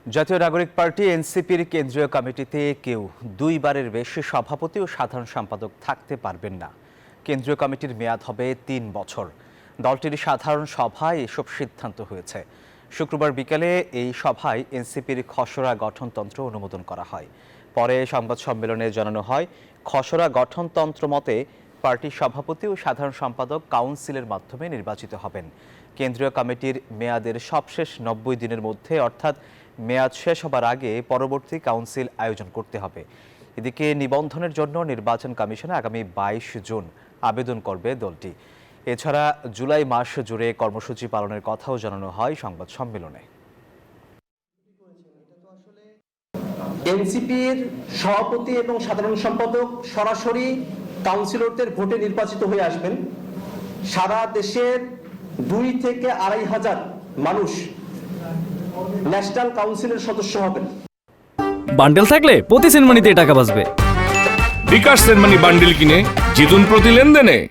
জাতীয় নাগরিক পার্টি এনসিপির কেন্দ্রীয় কমিটিতে কেউ দুইবারের বেশি সভাপতি ও সাধারণ সম্পাদক থাকতে পারবেন না। কেন্দ্রীয় কমিটির মেয়াদ হবে ৩ বছর। দলটির সাধারণ সভায় এসব সিদ্ধান্ত হয়েছে। শুক্রবার বিকেলে এই সভায় এনসিপির খসড়া গঠনতন্ত্র অনুমোদন করা হয়। পরে সংবাদ সম্মেলনে জানানো হয়, খসড়া গঠনতন্ত্র মতে পার্টির সভাপতি ও সাধারণ সম্পাদক কাউন্সিলের মাধ্যমে নির্বাচিত হবেন। কেন্দ্রীয় কমিটির মেয়াদের সবশেষ ৯০ দিনের মধ্যে অর্থাৎ মেয়াদ শেষ হবার আগে পরবর্তী কাউন্সিল আয়োজন করতে হবে। এদিকে নিবন্ধনের জন্য নির্বাচন কমিশনে আগামী ২২ জুন আবেদন করবে দলটি। এছাড়া জুলাই মাস জুড়ে কর্মসূচি পালনের কথাও জানানো হয় সংবাদ সম্মেলনে। এনসিপির সভাপতি এবং সাধারণ সম্পাদক সরাসরি কাউন্সিলরদের ভোটে নির্বাচিত হয়ে আসবেন। সারা দেশের ২ থেকে ২.৫ হাজার মানুষ ন্যাশনাল কাউন্সিলের সদস্য হবেন। বান্ডেল থাকলে প্রতি সেনমানিতে টাকা বাঁচবে। বিকাশ সেনমানি বান্ডেল কিনে জিতুন প্রতি লেনদেনে।